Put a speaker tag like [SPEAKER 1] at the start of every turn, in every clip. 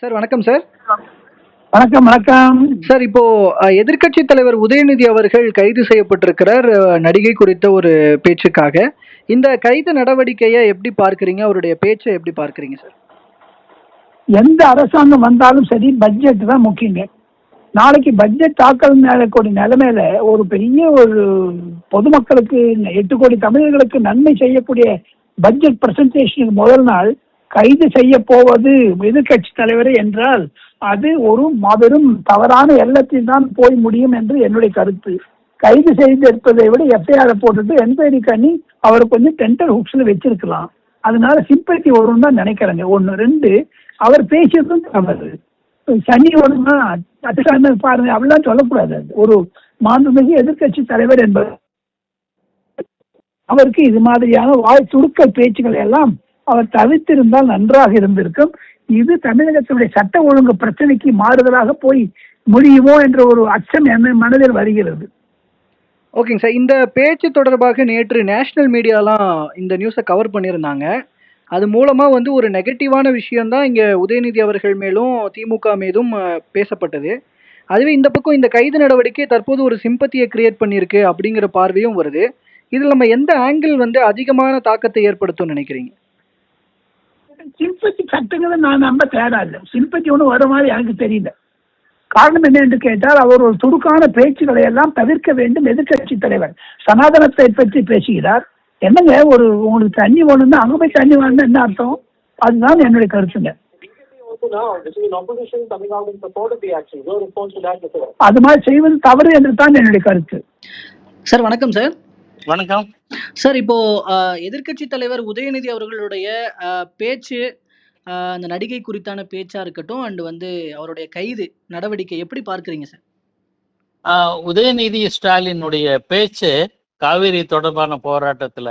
[SPEAKER 1] Sir வணக்கம் sir.
[SPEAKER 2] வணக்கம் வணக்கம்.
[SPEAKER 1] சார் இப்போ எதிர்க்கட்சி தலைவர் உதயநிதி அவர்கள் கைது செய்யப்பட்டிருக்கிறார் நடிகை குறித்த ஒரு பேச்சுக்காக. இந்த கைது நடவடிக்கையை எப்படி பார்க்குறீங்க? அவருடைய பேச்சை எப்படி பார்க்குறீங்க சார்?
[SPEAKER 2] எந்த அரசாங்கம் வந்தாலும் சரி, பட்ஜெட் தான் முக்கியங்க. நாளைக்கு பட்ஜெட் தாக்கல் கூடிய நிலைமையில ஒரு பெரிய ஒரு பொதுமக்களுக்கு 8 கோடி தமிழர்களுக்கு நன்மை செய்யக்கூடிய பட்ஜெட் பிரசன்டேஷனுக்கு முதல் நாள் கைது செய்ய போவது எதிர்கட்சி தலைவர் என்றால் அது ஒரு மாபெரும் தவறான எண்ணத்தில் தான் போய் முடியும் என்று என்னுடைய கருத்து. கைது செய்து எடுப்பதை விட எஃப்ஐஆர் போட்டுட்டு என்கொயரி பண்ணி அவரை கொஞ்சம் டென்டர் ஹுக்ஸ்ல வச்சிருக்கலாம். அதனால சிம்பத்தி வரும் தான் நினைக்கிறேங்க. 1 2 அவர் பேசியதும் தவறு. சனி வருமா பாருங்க, அப்படிலாம் சொல்லக்கூடாது. ஒரு மாண்புமிகு எதிர்கட்சி தலைவர் என்பது அவருக்கு இது மாதிரியான வாய் சுருக்க பேச்சுக்களை எல்லாம் அவர் தவிர்த்திருந்தால் நன்றாக இருந்திருக்கும். இது தமிழகத்தினுடைய சட்ட ஒழுங்கு பிரச்சனைக்கு மாறுதலாக போய் முடியுமோ என்ற ஒரு அச்சம் என் மனதில் வருகிறது.
[SPEAKER 1] ஓகேங்க சார். இந்த பேச்சு தொடர்பாக நேற்று நேஷனல் மீடியாலாம் இந்த நியூஸை கவர் பண்ணியிருந்தாங்க. அது மூலமாக வந்து ஒரு நெகட்டிவான விஷயம்தான் இங்கே உதயநிதி அவர்கள் மேலும் திமுக மீதும் பேசப்பட்டது. அதுவே இந்த பக்கம் இந்த கைது நடவடிக்கை தற்போது ஒரு சிம்பத்தியை கிரியேட் பண்ணியிருக்கு அப்படிங்கிற பார்வையும் வருது. இதில் நம்ம எந்த ஆங்கிள் வந்து அதிகமான தாக்கத்தை ஏற்படுத்தும் நினைக்கிறீங்க?
[SPEAKER 2] சிம்பத்தி சட்டங்களை நான் நம்ப தேடாது. சிம்பத்தி ஒன்றும் வர மாதிரி எனக்கு தெரியல. காரணம் என்ன என்று கேட்டால், அவர் ஒரு துடுக்கான பேச்சுக்களை எல்லாம் தவிர்க்க வேண்டும். எதிர்கட்சி தலைவர் சனாதனத்தை பற்றி பேசுகிறார். என்னங்க, ஒரு உங்களுக்கு தண்ணி வேணும்னா அங்கே போய் தண்ணி வேணும்னா என்ன அர்த்தம்? அதுதான் என்னுடைய கருத்துங்க. அது மாதிரி செய்வது தவறு என்று தான் என்னுடைய கருத்து.
[SPEAKER 1] சார் வணக்கம் சார்.
[SPEAKER 3] வணக்கம்
[SPEAKER 1] சார். இப்போ எதிர்க்கட்சி தலைவர் உதயநிதி அவர்களுடைய பேச்சு, அந்த நடிகை குறித்தான பேச்சா இருக்கட்டும், அண்ட் வந்து அவருடைய கைது நடவடிக்கை எப்படி பார்க்குறீங்க சார்?
[SPEAKER 3] உதயநிதி ஸ்டாலினுடைய பேச்சு காவிரி தொடர்பான போராட்டத்துல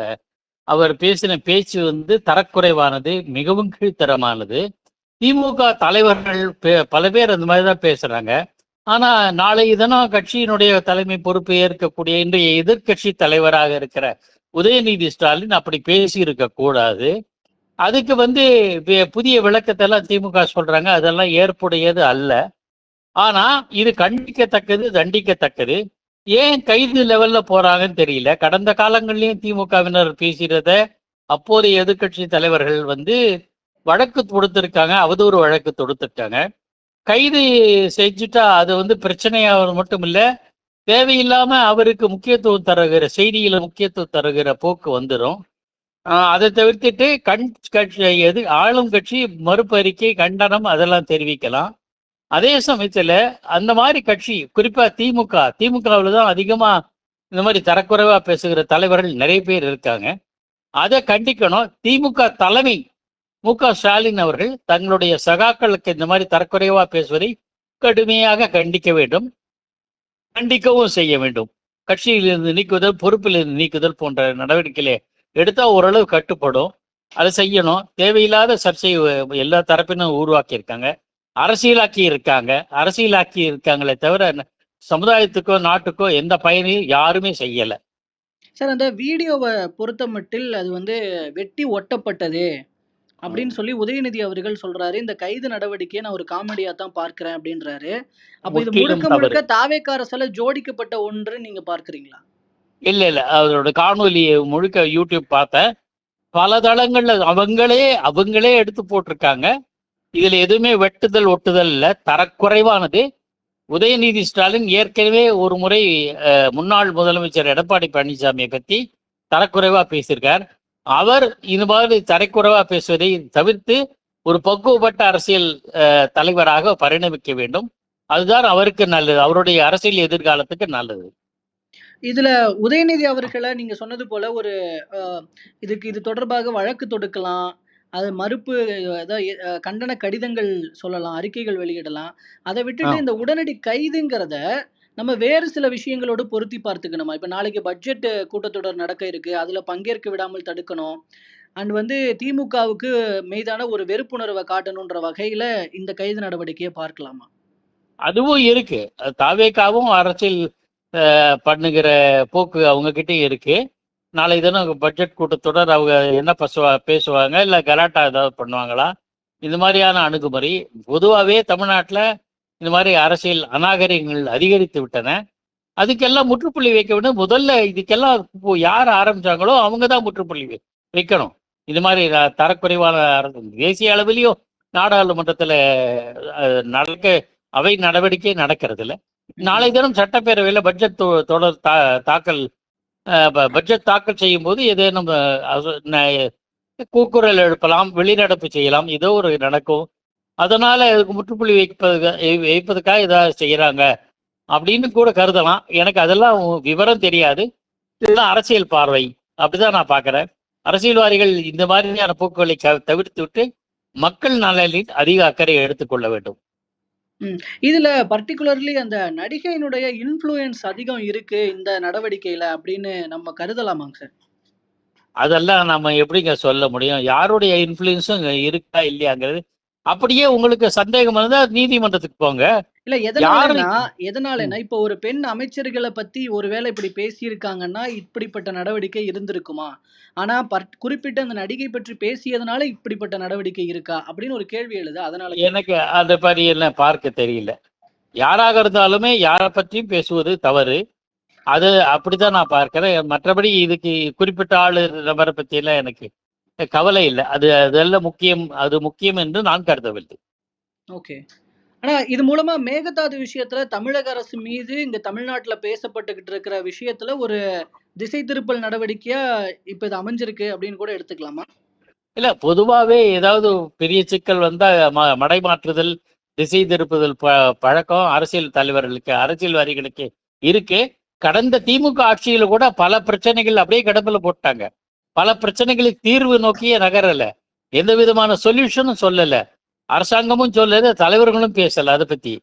[SPEAKER 3] அவர் பேசின பேச்சு வந்து தரக்குறைவானது, மிகவும் கீழ்த்தரமானது. திமுக தலைவர்கள் பல பேர் அந்த மாதிரிதான் பேசுறாங்க. ஆனா நாளை தினம் கட்சியினுடைய தலைமை பொறுப்பு ஏற்கக்கூடிய இன்றைய எதிர்கட்சி தலைவராக இருக்கிற உதயநிதி ஸ்டாலின் அப்படி பேசி இருக்க கூடாது. அதுக்கு வந்து புதிய விளக்கத்தை எல்லாம் திமுக சொல்றாங்க, அதெல்லாம் ஏற்புடையது அல்ல. ஆனா இது கண்டிக்கத்தக்கது, தண்டிக்கத்தக்கது. ஏன் கைது லெவல்ல போறாங்கன்னு தெரியல. கடந்த காலங்கள்லயும் திமுகவினர் பேசுறத அப்போதைய எதிர்கட்சி தலைவர்கள் வந்து வழக்கு தொடுத்திருக்காங்க, அவதூறு வழக்கு தொடுத்திருக்காங்க. கைது செஞ்சுட்டா அது வந்து பிரச்சனையாக மட்டும் இல்ல, தேவையில்லாம அவருக்கு முக்கியத்துவம் தருகிற செய்தியில முக்கியத்துவம் தருகிற போக்கு வந்துடும். அதை தவிர்த்துட்டு கட்சி ஆளும் கட்சி மறுப்பு அறிக்கை, கண்டனம் அதெல்லாம் தெரிவிக்கலாம். அதே சமயத்துல அந்த மாதிரி கட்சி, குறிப்பா திமுகவில் தான் அதிகமா இந்த மாதிரி தரக்குறைவா பேசுகிற தலைவர்கள் நிறைய பேர் இருக்காங்க. அதை கண்டிக்கணும். திமுக தலைமை மு.க. ஸ்டாலின் அவர்கள் தங்களுடைய சகாக்களுக்கு இந்த மாதிரி தரக்குறைவா பேசுவதை கடுமையாக கண்டிக்க வேண்டும், கண்டிக்கவும் செய்ய வேண்டும். கட்சியிலிருந்து நீக்குதல், பொறுப்பிலிருந்து நீக்குதல் போன்ற நடவடிக்கைகளை எடுத்தா ஓரளவு கட்டுப்படும். அதை செய்யணும். தேவையில்லாத சர்ச்சை எல்லா தரப்பினரும் உருவாக்கி இருக்காங்க, அரசியலாக்கி இருக்காங்களே தவிர சமுதாயத்துக்கோ நாட்டுக்கோ எந்த பயனையும் யாருமே செய்யல.
[SPEAKER 1] சார், அந்த வீடியோவை பொறுத்த மட்டில் அது வந்து வெட்டி ஒட்டப்பட்டது அப்படின்னு சொல்லி உதயநிதி அவர்கள் சொல்றாரு. இந்த கைது நடவடிக்கையை நான் ஒரு காமெடியா தான் பார்க்கிறேன் அப்படின்றாரு. அப்ப இது முழுக்க முழுக்க தாவேக்கா அரசால ஜோடிக்கப்பட்ட ஒன்று நீங்க பார்க்கிறீங்களா?
[SPEAKER 3] இல்ல, அவரோட காணொலி முழுக்க யூடியூப் பார்த்தேன். பல தளங்கள்ல அவங்களே எடுத்து போட்டிருக்காங்க. இதுல எதுவுமே வெட்டுதல் ஒட்டுதல் இல்ல, தரக்குறைவானது. உதயநிதி ஸ்டாலின் ஏற்கனவே ஒரு முறை முன்னாள் முதலமைச்சர் எடப்பாடி பழனிசாமியை பத்தி தரக்குறைவா பேசியிருக்கார். அவர் இந்த மாதிரி தரக்குறைவா பேசுவதை தவிர்த்து ஒரு பக்குவப்பட்ட அரசியல் தலைவராக பரிணமிக்க வேண்டும். அதுதான் அவருக்கு நல்லது, அவருடைய அரசியல் எதிர்காலத்துக்கு நல்லது.
[SPEAKER 1] இதுல உதயநிதி அவர்களை நீங்க சொன்னது போல ஒரு இது தொடர்பாக வழக்கு தொடுக்கலாம், அது மறுப்பு கண்டன கடிதங்கள் சொல்லலாம், அறிக்கைகள் வெளியிடலாம். அதை விட்டுட்டு இந்த உடனடி கைதுங்கிறத நம்ம வேறு சில விஷயங்களோடு பொருத்தி பார்த்துக்கணுமா? இப்ப நாளைக்கு பட்ஜெட் கூட்டத்தொடர் நடக்க இருக்கு, அதுல பங்கேற்க விடாமல் தடுக்கணும், அண்ட் வந்து திமுகவுக்கு மீதான ஒரு வெறுப்புணர்வை காட்டணும்ன்ற வகையில இந்த கைது நடவடிக்கையை பார்க்கலாமா?
[SPEAKER 3] அதுவும் இருக்கு. தாவேக்காவும் அரசியல் பண்ணுகிற போக்கு அவங்க கிட்டே இருக்கு. நாளை தினம் பட்ஜெட் கூட்டத்தொடர் அவங்க என்ன பேசுவாங்க, இல்ல கலாட்டா ஏதாவது பண்ணுவாங்களா, இந்த மாதிரியான அணுகுமுறை பொதுவாகவே தமிழ்நாட்டில் இந்த மாதிரி அரசியல் அநாகரிகங்கள் அதிகரித்து விட்டன. அதுக்கெல்லாம் முற்றுப்புள்ளி வைக்க வேண்டும். முதல்ல இதுக்கெல்லாம் யார் ஆரம்பிச்சாங்களோ அவங்க தான் முற்றுப்புள்ளி வைக்கணும். இது மாதிரி தரக்குறைவான தேசிய அளவிலையும் நாடாளுமன்றத்தில் நடக்க அவை நடவடிக்கை நடக்கிறது இல்லை. நாளை தினம் சட்டப்பேரவையில் பட்ஜெட் தொடர் தாக்கல் பட்ஜெட் தாக்கல் செய்யும் போது ஏதேனும் கூக்குரல் எழுப்பலாம், வெளிநடப்பு செய்யலாம், ஏதோ ஒரு நடக்கும். அதனால அதுக்கு முற்றுப்புள்ளி வைப்பதுக்காக ஏதாவது செய்யறாங்க அப்படின்னு கூட கருதலாம். எனக்கு அதெல்லாம் விவரம் தெரியாது. இதெல்லாம் அரசியல் பார்வை, அப்படிதான் நான் பார்க்கிறேன். அரசியல்வாதிகள் இந்த மாதிரியான போக்குகளை தவிர்த்து விட்டு மக்கள் நலனில் அதிக அக்கறை எடுத்துக்கொள்ள வேண்டும்.
[SPEAKER 1] இதுல பர்டிகுலர்லி அந்த நடிகையினுடைய இன்ஃப்ளூயன்ஸ் அதிகம் இருக்கு இந்த நடவடிக்கையில அப்படின்னு நம்ம கருதலாமாங்க சார்?
[SPEAKER 3] அதெல்லாம் நம்ம எப்படிங்க சொல்ல முடியும்? யாருடைய இன்ஃப்ளூயன்ஸும் இருக்கா இல்லையாங்கிறது. அப்படியே உங்களுக்கு சந்தேகம் இருந்தா நீதிமன்றத்துக்கு போங்க.
[SPEAKER 1] இல்ல எதனாலனா இப்ப ஒரு பெண் அமைச்சர்களை பத்தி ஒருவேளை இப்படி பேசியிருக்காங்கன்னா இப்படிப்பட்ட நடவடிக்கை இருந்திருக்குமா? ஆனா குறிப்பிட்ட அந்த நடிகை பற்றி பேசியதுனால இப்படிப்பட்ட நடவடிக்கை இருக்கா அப்படின்னு ஒரு கேள்வி எழுது. அதனால
[SPEAKER 3] எனக்கு அந்த மாதிரி எல்லாம் பார்க்க தெரியல. யாராக இருந்தாலுமே யாரை பற்றியும் பேசுவது தவறு. அது அப்படிதான் நான் பார்க்கிறேன். மற்றபடி இதுக்கு குறிப்பிட்ட ஆளு நபரை பத்தி எல்லாம் எனக்கு கவலை இல்லை. அதெல்லாம் முக்கியம் என்று நான் கருதவில்லை.
[SPEAKER 1] ஓகே. ஆனா இது மூலமா மேகதாது விஷயத்துல தமிழக அரசு மீது இங்க தமிழ்நாட்டுல பேசப்பட்டுகிட்டு இருக்கிற விஷயத்துல ஒரு திசை திருப்பல் நடவடிக்கையா இப்ப இது அமைஞ்சிருக்கு அப்படின்னு கூட எடுத்துக்கலாமா?
[SPEAKER 3] இல்ல, பொதுவாவே ஏதாவது பெரிய சிக்கல் வந்தா மடைமாற்றுதல், திசை திருப்புதல் பழக்கம் அரசியல் தலைவர்களுக்கு, அரசியல்வாதிகளுக்கு இருக்கு. கடந்த திமுக ஆட்சியில கூட பல பிரச்சனைகள் அப்படியே கடம்புல போட்டாங்க. பல பிரச்சனைகளுக்கு தீர்வு நோக்கிய நகரல, எந்த விதமான சொல்யூஷனும் சொல்லல, அரசாங்கமும் சொல்லல, தலைவர்களும் பேசல. அதை பத்தி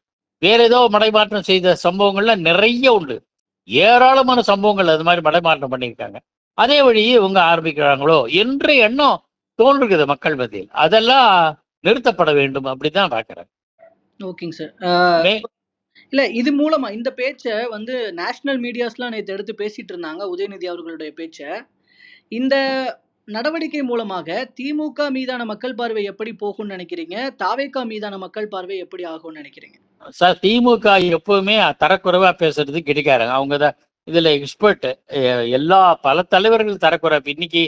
[SPEAKER 3] வேற ஏதோ மடைமாற்றம் செய்த சம்பவங்கள்லாம் நிறைய உண்டு. ஏராளமான சம்பவங்கள் அது மாதிரி மடைமாற்றம் பண்ணியிருக்காங்க. அதே வழியே இவங்க ஆரம்பிக்கிறாங்களோ என்ற எண்ணம் தோன்றுகிறது மக்கள் மத்தியில். அதெல்லாம் நிறுத்தப்பட வேண்டும் அப்படிதான் பார்க்கிறேன்.
[SPEAKER 1] ஓகேங்க சார். இல்ல இது மூலமா இந்த பேச்ச வந்து நேஷனல் மீடியாஸ்லாம் நேத்து எடுத்து பேசிட்டு இருந்தாங்க, உதயநிதி அவர்களுடைய பேச்ச. இந்த நடவடிக்கை மூலமாக திமுக மீதான மக்கள் பார்வை எப்படி போகும்னு நினைக்கிறீங்க? தாவேகா மீதான மக்கள் பார்வை எப்படி ஆகும்னு நினைக்கிறீங்க?
[SPEAKER 3] சார், திமுக எப்பவுமே தரக்குறைவா பேசுறது கிடைக்காருங்க. அவங்கதான் இதுல எக்ஸ்பர்ட். பல தலைவர்கள் தரக்குறைவு. இன்னைக்கு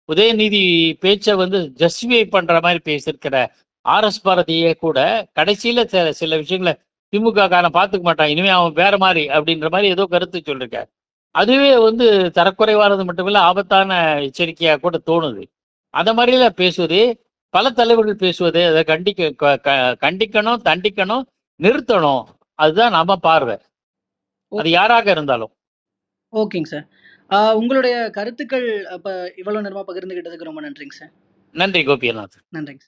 [SPEAKER 3] உதயநிதி பேச்சை வந்து ஜஸ்டிஃபை பண்ற மாதிரி பேசியிருக்கிற RS பாரதியே கூட கடைசியில சில விஷயங்களை திமுக காரன் பார்த்துக்க மாட்டான், இனிமே அவன் வேற மாதிரி அப்படின்ற மாதிரி ஏதோ கருத்து சொல்லிருக்காரு. அதுவே வந்து தரக்குறைவானது மட்டுமில்ல, ஆபத்தான எச்சரிக்கையா கூட தோணுது. அந்த மாதிரில பேசுவது, பல தலைவர்கள் பேசுவது, அதை கண்டிக்கணும், தண்டிக்கணும், நிறுத்தணும். அதுதான் நம்ம பார்வை, அது யாராக இருந்தாலும்.
[SPEAKER 1] ஓகேங்க சார். உங்களுடைய கருத்துக்கள் அப்ப இவ்வளவு நேரமா பகிர்ந்துகிட்டதுக்கு ரொம்ப நன்றிங்க சார்.
[SPEAKER 3] நன்றி கோபிநாத்.
[SPEAKER 1] நன்றிங்க.